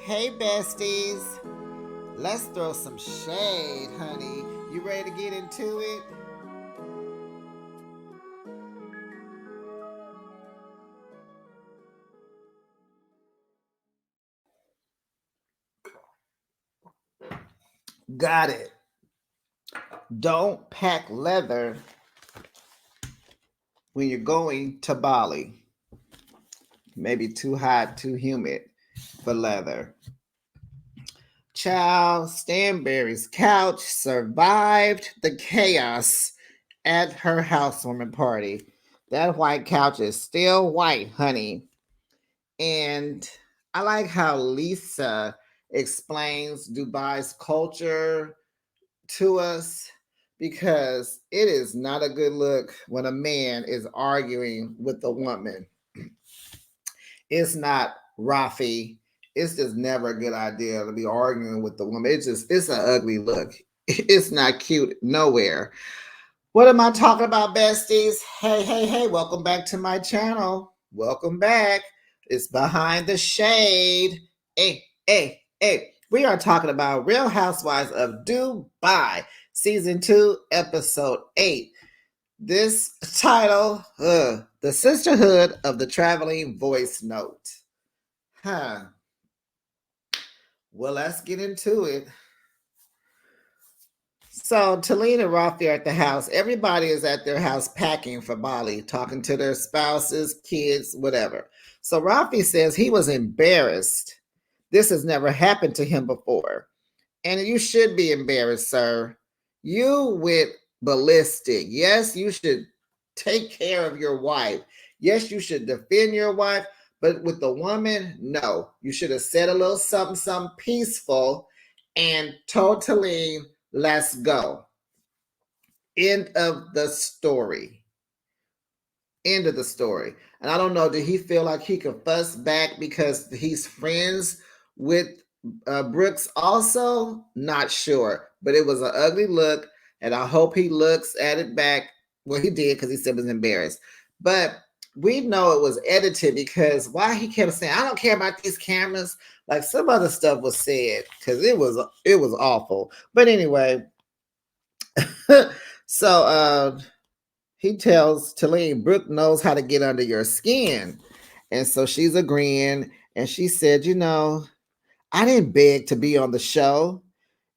Hey, besties. Let's throw some shade, honey. You ready to get into it? Got it. Don't pack leather when you're going to Bali. Maybe too hot, too humid for leather. Child Stanberry's couch survived the chaos at her housewarming party. That white couch is still white, honey. And I like how Lisa explains Dubai's culture to us because it is not a good look when a man is arguing with a woman. It's not Rafi. It's just never a good idea to be arguing with the woman. It's an ugly look. It's not cute nowhere. What am I talking about, besties? Hey, hey, hey, welcome back to my channel. Welcome back. It's Behind the Shade. Hey, hey, hey. We are talking about Real Housewives of Dubai, Season 2, Episode 8. This title, The Sisterhood of the Traveling Voice Note. Huh. Well, let's get into it. So Talene and Rafi are at the house. Everybody is at their house packing for Bali, talking to their spouses, kids, whatever. So Rafi says he was embarrassed. This has never happened to him before. And you should be embarrassed, sir. You went ballistic. Yes, you should take care of your wife. Yes, you should defend your wife. But with the woman, no. You should have said a little something, something peaceful and told Talene, let's go. End of the story. End of the story. And I don't know, did he feel like he could fuss back because he's friends with Brooks also? Not sure. But it was an ugly look. And I hope he looks at it back. Well, he did because he said he was embarrassed. But we know it was edited because why he kept saying, I don't care about these cameras. Like some other stuff was said because it was awful. But anyway, so he tells Talene, Brooke knows how to get under your skin. And so she's agreeing. And she said, I didn't beg to be on the show.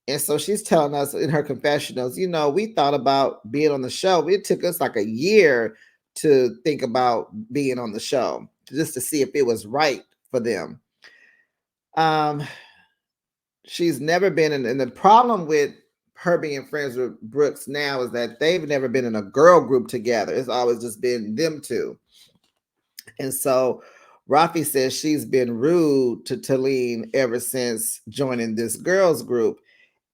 And so she's telling us in her confessionals, we thought about being on the show. It took us like a year to think about being on the show just to see if it was right for them. She's never been in, and the problem with her being friends with Brooks now is that they've never been in a girl group together. It's always just been them two. And so Rafi says she's been rude to Talene ever since joining this girls group,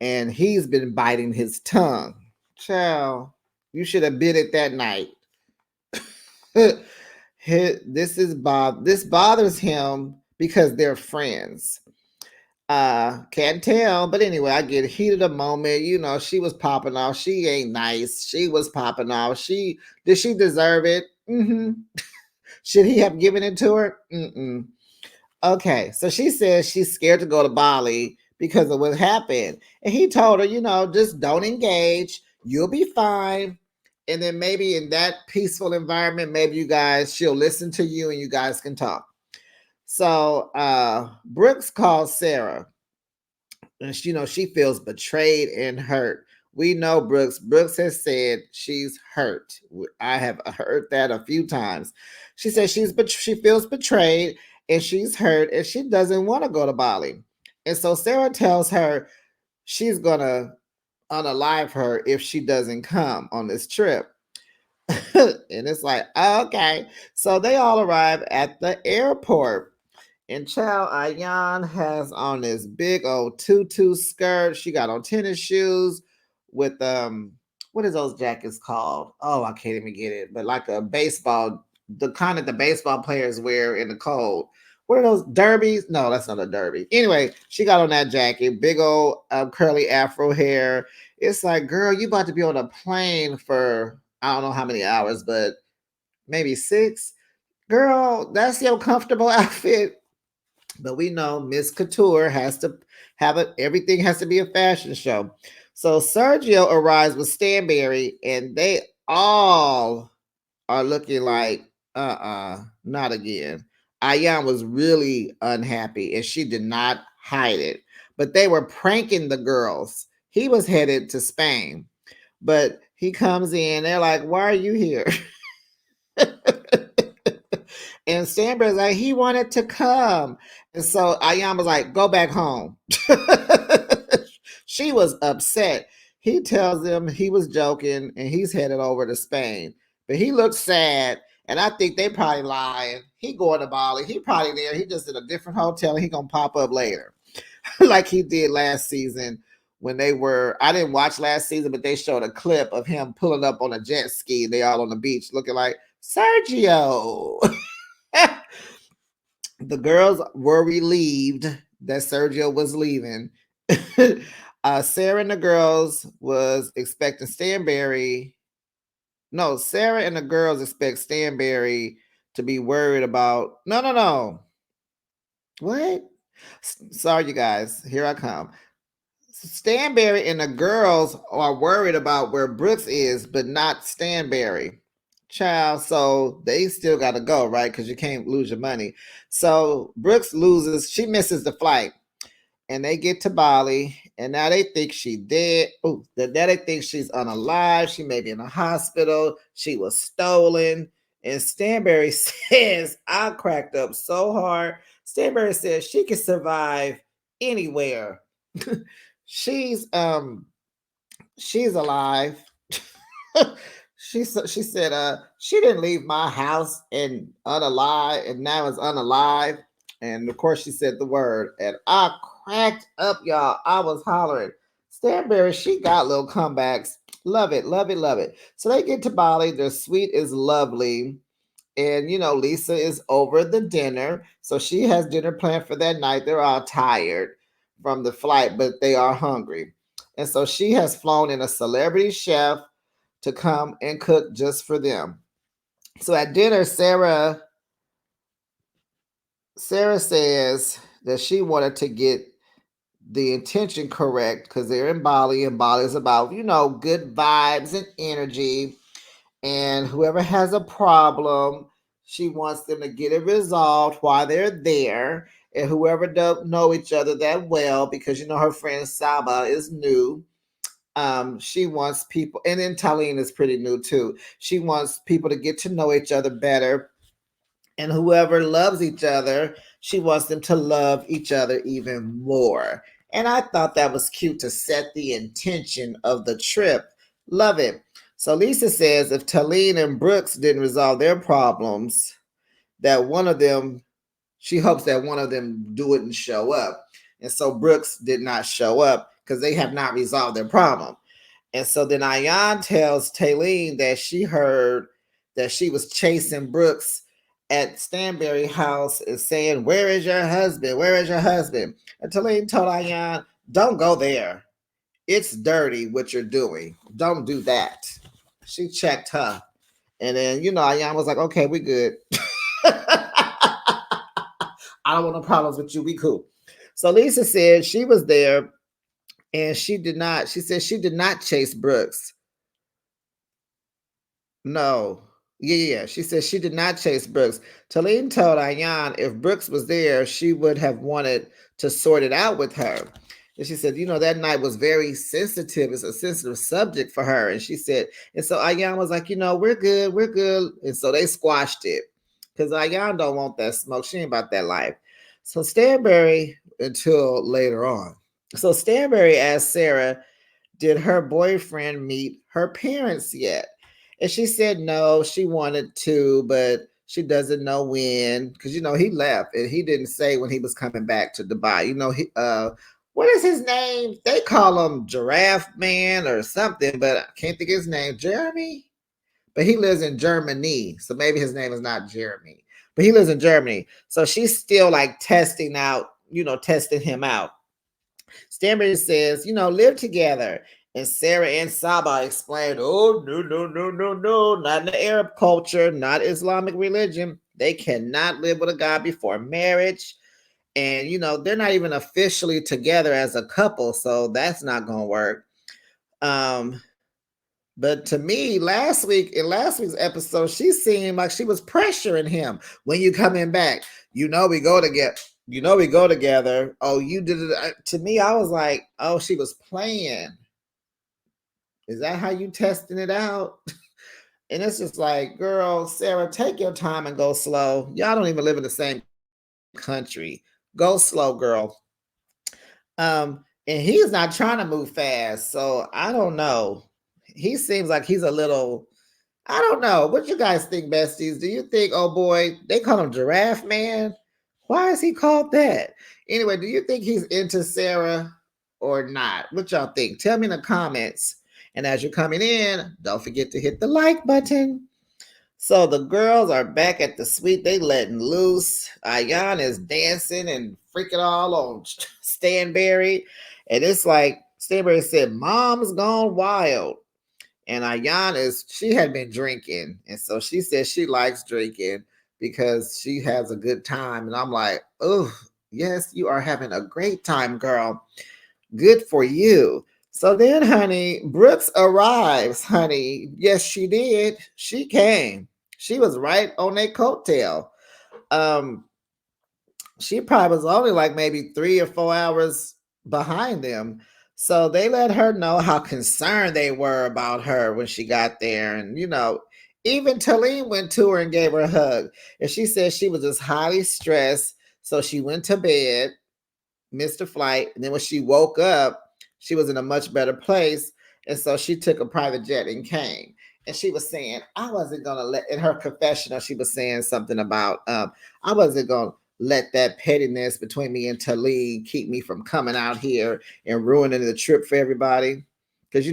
and he's been biting his tongue. Child, you should have bit it that night. This bothers him because they're friends. Can't tell, but anyway, I get heat of the moment. She was popping off. She ain't nice. She was popping off. Did she deserve it? Mm-hmm. Should he have given it to her? Mm-mm. Okay, so she says she's scared to go to Bali because of what happened. And he told her, just don't engage. You'll be fine. And then maybe in that peaceful environment, maybe she'll listen to you and you guys can talk. So Brooks calls Sarah. And she feels betrayed and hurt. We know Brooks. Brooks has said she's hurt. I have heard that a few times. She says she feels betrayed and she's hurt and she doesn't want to go to Bali. And so Sarah tells her she's gonna unalive her if she doesn't come on this trip. And it's like, okay. So they all arrive at the airport. And child Ayan has on this big old tutu skirt. She got on tennis shoes with what is those jackets called? Oh, I can't even get it. But like a baseball, the kind that the baseball players wear in the cold. What are those derbies? No, that's not a derby. Anyway, she got on that jacket, big old curly afro hair. It's like, girl, you about to be on a plane for I don't know how many hours, but maybe 6. Girl, that's your comfortable outfit. But we know Miss Couture has to have it. Everything has to be a fashion show. So Sergio arrives with Stanberry, and they all are looking like, not again. Ayan was really unhappy, and she did not hide it. But they were pranking the girls. He was headed to Spain, but he comes in. They're like, "Why are you here?" And Stanberry's like, he wanted to come. And so Ayam was like, go back home. She was upset. He tells them he was joking and he's headed over to Spain. But he looks sad. And I think they probably lying. He going to Bali. He probably there. He just in a different hotel. And he gonna pop up later. Like he did last season when they were, I didn't watch last season, but they showed a clip of him pulling up on a jet ski. They all on the beach looking like Sergio. The girls were relieved that Sergio was leaving. Sarah and the girls was expecting Stanberry. No, Sarah and the girls expect Stanberry to be worried about. No. What? Sorry, you guys. Here I come. Stanberry and the girls are worried about where Brooks is, but not Stanberry. Child, so they still got to go, right? Because you can't lose your money. So Brooks loses, she misses the flight, and they get to Bali, and now they think she dead. Oh, now they think she's unalive. She may be in a hospital. She was stolen. And Stanberry says, I cracked up so hard. Stanberry says she can survive anywhere. She's she's alive. She said she didn't leave my house and unalive and now is unalive. And of course she said the word and I cracked up, y'all. I was hollering. Stanberry, she got little comebacks. Love it, love it, love it. So they get to Bali. Their suite is lovely. And Lisa is over the dinner. So she has dinner planned for that night. They're all tired from the flight, but they are hungry. And so she has flown in a celebrity chef to come and cook just for them. So at dinner, Sarah says that she wanted to get the intention correct because they're in Bali, and Bali is about, good vibes and energy. And whoever has a problem, she wants them to get it resolved while they're there. And whoever don't know each other that well, because her friend Saba is new, she wants people, and then Talene is pretty new too. She wants people to get to know each other better. And whoever loves each other, she wants them to love each other even more. And I thought that was cute to set the intention of the trip. Love it. So Lisa says if Talene and Brooks didn't resolve their problems, that one of them, she hopes that one of them do it and show up. And so Brooks did not show up because they have not resolved their problem. And so then Ayan tells Talene that she heard that she was chasing Brooks at Stanberry house and saying, where is your husband? Where is your husband? And Talene told Ayan, don't go there. It's dirty what you're doing. Don't do that. She checked her. And then, Ayan was like, okay, we good. I don't want no problems with you. We cool. So Lisa said she was there and she said she did not chase Brooks. No. Yeah. She said she did not chase Brooks. Talene told Ayan if Brooks was there, she would have wanted to sort it out with her. And she said, that night was very sensitive. It's a sensitive subject for her. And she said, and so Ayan was like, we're good, we're good. And so they squashed it because Ayan don't want that smoke. She ain't about that life. So Stanberry, until later on. So Stanberry asked Sarah, did her boyfriend meet her parents yet? And she said no, she wanted to, but she doesn't know when because he left and he didn't say when he was coming back to Dubai. What is his name? They call him Giraffe Man or something, but I can't think of his name. Jeremy? But he lives in Germany. So maybe his name is not Jeremy. But he lives in Germany. So she's still like testing him out. Stanberry says, live together. And Sarah and Saba explained, oh, no, not in the Arab culture, not Islamic religion. They cannot live with a guy before marriage. And they're not even officially together as a couple, so that's not gonna work. Um, but to me, last week's episode, she seemed like she was pressuring him. When you coming back? We go together. We go together. Oh, you did it. To me, I was like, oh, she was playing. Is that how you testing it out? And it's just like, girl, Sarah, take your time and go slow. Y'all don't even live in the same country. Go slow, girl. And he's not trying to move fast, so I don't know. He seems like he's a little. I don't know. What you guys think, besties? Do you think, oh boy, they call him Giraffe Man? Why is he called that? Anyway, do you think he's into Sarah or not? What y'all think? Tell me in the comments. And as you're coming in, don't forget to hit the like button. So the girls are back at the suite. They letting loose. Ayan is dancing and freaking all on Stanberry. And it's like Stanberry said, Mom's gone wild. And she had been drinking. And so she says she likes drinking because she has a good time. And I'm like, oh, yes, you are having a great time, girl. Good for you. So then, honey, Brooks arrives, honey. Yes, she did. She came. She was right on their coattail. Um, she probably was only like maybe 3 or 4 hours behind them. So they let her know how concerned they were about her when she got there. And, even Talene went to her and gave her a hug. And she said she was just highly stressed. So she went to bed, missed her flight. And then when she woke up, she was in a much better place. And so she took a private jet and came. And she was saying, I wasn't going to in her confessional, she was saying something about, I wasn't going to let that pettiness between me and Talib keep me from coming out here and ruining the trip for everybody. Because,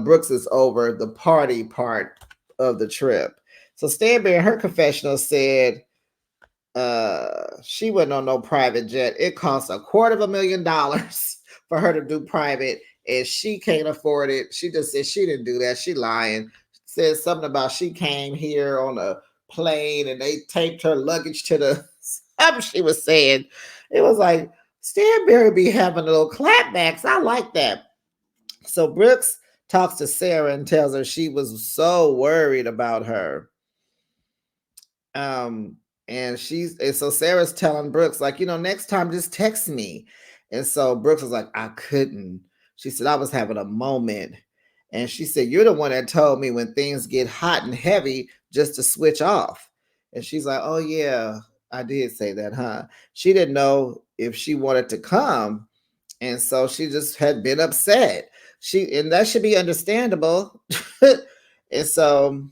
Brooks is over the party part of the trip. So Stanberry in her confessional said, she wasn't on no private jet. It cost $250,000 for her to do private, and she can't afford it. She just said she didn't do that. She lying. Said something about she came here on a plane and they taped her luggage to the something she was saying. It was like Stanberry be having little clapbacks. I like that. So Brooks talks to Sarah and tells her she was so worried about her. Um, and so Sarah's telling Brooks, like, next time just text me. And so Brooks was like, I couldn't. She said, I was having a moment. And she said, you're the one that told me when things get hot and heavy just to switch off. And she's like, oh, yeah, I did say that, huh? She didn't know if she wanted to come. And so she just had been upset. And that should be understandable. And so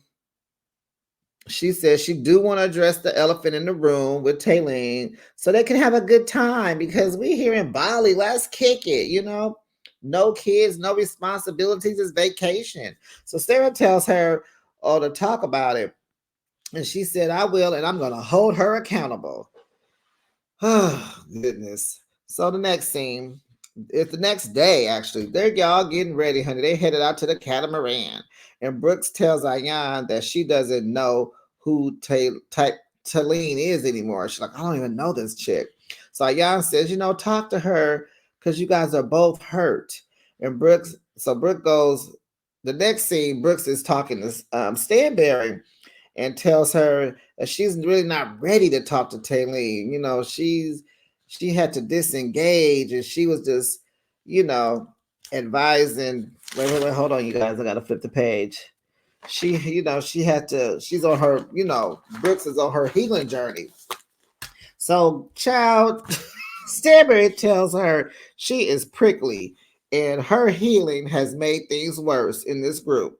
she says she do want to address the elephant in the room with Taylene so they can have a good time because we here in Bali, let's kick it, no kids, no responsibilities, it's vacation. So Sarah tells her, oh, to talk about it. And she said, I will, and I'm going to hold her accountable. Oh, goodness. So the next scene, it's the next day, actually. They're y'all getting ready, honey. They headed out to the catamaran. And Brooks tells Ayan that she doesn't know who Talene is anymore. She's like, I don't even know this chick. So Ayan says, talk to her because you guys are both hurt. And Brooks goes, the next scene, Brooks is talking to Stanberry and tells her that she's really not ready to talk to Talene. She had to disengage and she was just, advising. Wait, hold on, you guys. I gotta flip the page. She's on her, Brooks is on her healing journey. So, child, Stanberry tells her she is prickly and her healing has made things worse in this group.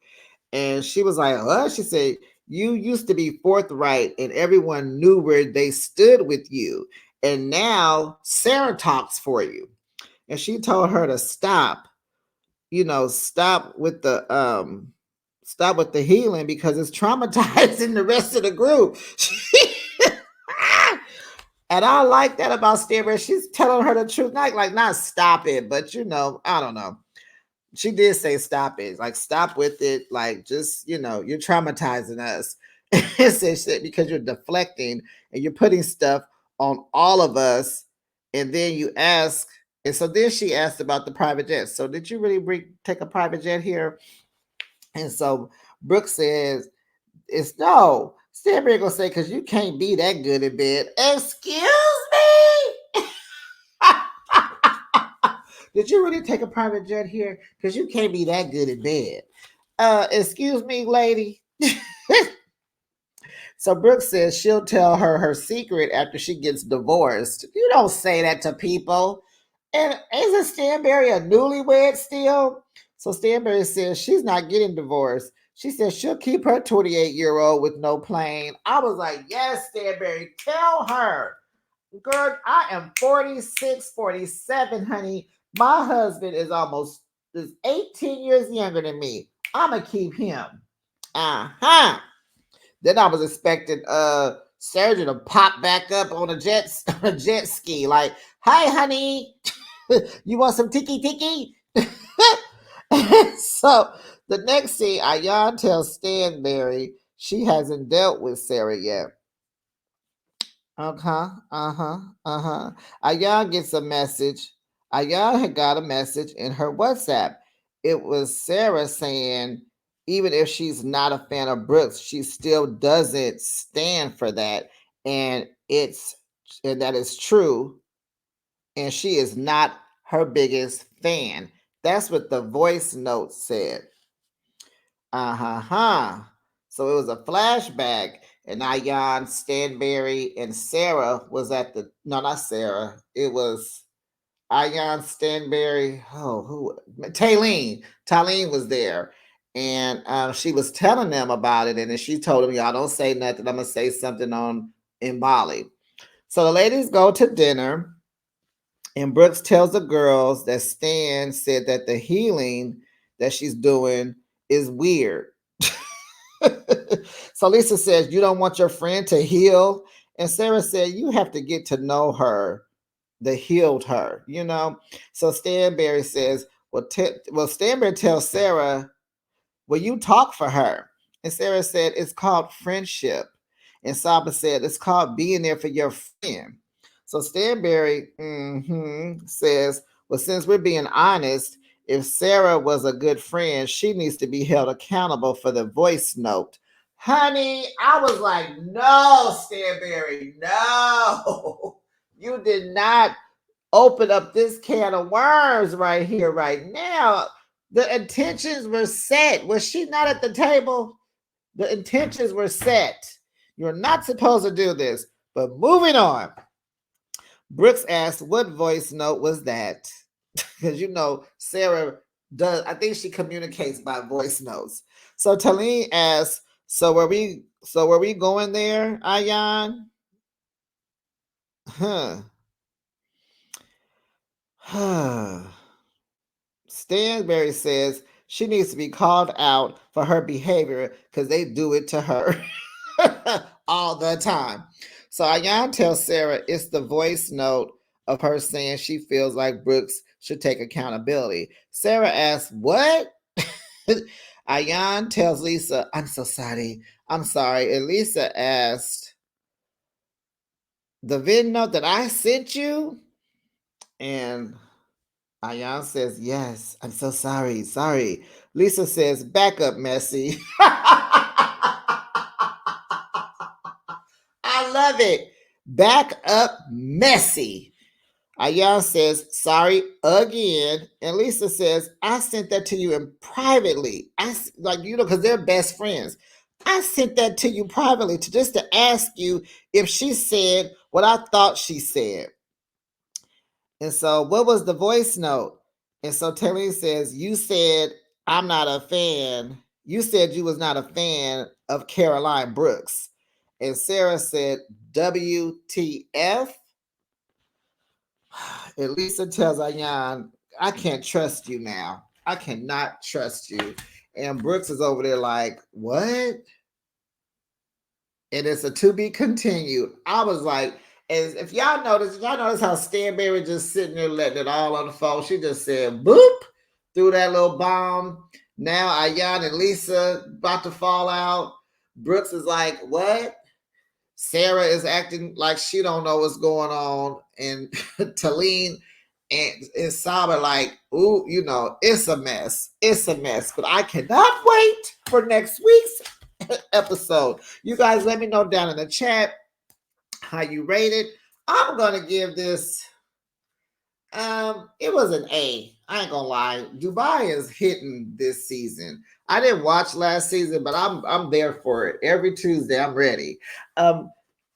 And she was like, what? She said, you used to be forthright and everyone knew where they stood with you. And now Sarah talks for you. And she told her to stop, stop with the healing because it's traumatizing the rest of the group. And I like that about Stanberry. She's telling her the truth, not stop it, but I don't know. She did say stop it, like stop with it, like just you're traumatizing us. Because you're deflecting and you're putting stuff on all of us And then you ask, and so then she asked about the private jet. So did you really take a private jet here? And so Brooke says, it's no. Stanberry gonna say, because you can't be that good in bed. Excuse me? Did you really take a private jet here? Because you can't be that good in bed. Excuse me, lady. So Brooke says she'll tell her secret after she gets divorced. You don't say that to people. And isn't Stanberry a newlywed still? So Stanberry says she's not getting divorced. She says she'll keep her 28-year-old with no plane. I was like, yes, Stanberry, tell her. Girl, I am 46, 47, honey. My husband is 18 years younger than me. I'ma keep him. Uh-huh. Then I was expecting Sergio to pop back up on a jet ski, like, hi honey, you want some tiki? So the next scene, Ayan tells Stanberry she hasn't dealt with Sarah yet. Ayan gets a message. Ayan had got a message in her WhatsApp. It was Sarah saying, even if she's not a fan of Brooks, she still doesn't stand for that. And that is true. And she is not her biggest fan. That's what the voice note said. So it was a flashback, and Ayan, Stanberry, and Sarah was at the not Sarah. It was Ayan, Stanberry. Oh, who? Taleen was there, and she was telling them about it, and then she told them, "Y'all don't say nothing. I'm gonna say something in Bali." So the ladies go to dinner, and Brooks tells the girls that Stan said that the healing that she's doing is weird. So Lisa says, you don't want your friend to heal? And Sarah said, you have to get to know her that healed her, you know? So Stanberry says, well, Stanberry tells Sarah, well, you talk for her. And Sarah said, it's called friendship. And Saba said, it's called being there for your friend. So Stanberry says, well, since we're being honest, if Sarah was a good friend, she needs to be held accountable for the voice note. Honey, I was like, no, Stanberry, no. You did not open up this can of worms right here, right now. The intentions were set. Was she not at the table? The intentions were set. You're not supposed to do this. But moving on. Brooks asked, what voice note was that? Because you know, Sarah does, I think she communicates by voice notes. So Taleen asked, so were we going there, Ayan? Stanberry says she needs to be called out for her behavior because they do it to her all the time. So Ayan tells Sarah it's the voice note of her saying she feels like Brooks should take accountability. Sarah asks, what? Ayan tells Lisa, I'm so sorry. I'm sorry. And Lisa asked, the vid note that I sent you? And Ayan says, yes, I'm so sorry. Sorry. Lisa says, back up, Messy. I love it. Back up, Messy. Ayan says, sorry again. And Lisa says, I sent that to you in privately. Because they're best friends. I sent that to you privately just to ask you if she said what I thought she said. And so, what was the voice note? And so Taylor says, you said, I'm not a fan. You said you was not a fan of Caroline Brooks. And Sarah said, WTF? And Lisa tells Ayan, I can't trust you now. I cannot trust you. And Brooks is over there like, what? And it's a to be continued. I was like, if y'all notice how Stanberry just sitting there letting it all on the phone. She just said, boop, threw that little bomb. Now Ayan and Lisa about to fall out. Brooks is like, what? Sarah is acting like she don't know what's going on, and Talene and Saba like, ooh, you know, it's a mess. It's a mess. But I cannot wait for next week's episode. You guys let me know down in the chat how you rate it. I'm gonna give this it was an A. I ain't gonna lie. Dubai is hitting this season. I didn't watch last season, but I'm there for it. Every Tuesday, I'm ready.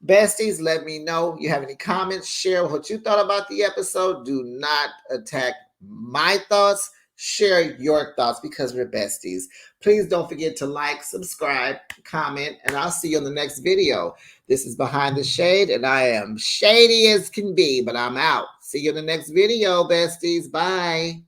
Besties, let me know. You have any comments? Share what you thought about the episode. Do not attack my thoughts. Share your thoughts because we're besties. Please don't forget to like, subscribe, comment, and I'll see you on the next video. This is Behind the Shade, and I am shady as can be, but I'm out. See you in the next video, besties. Bye.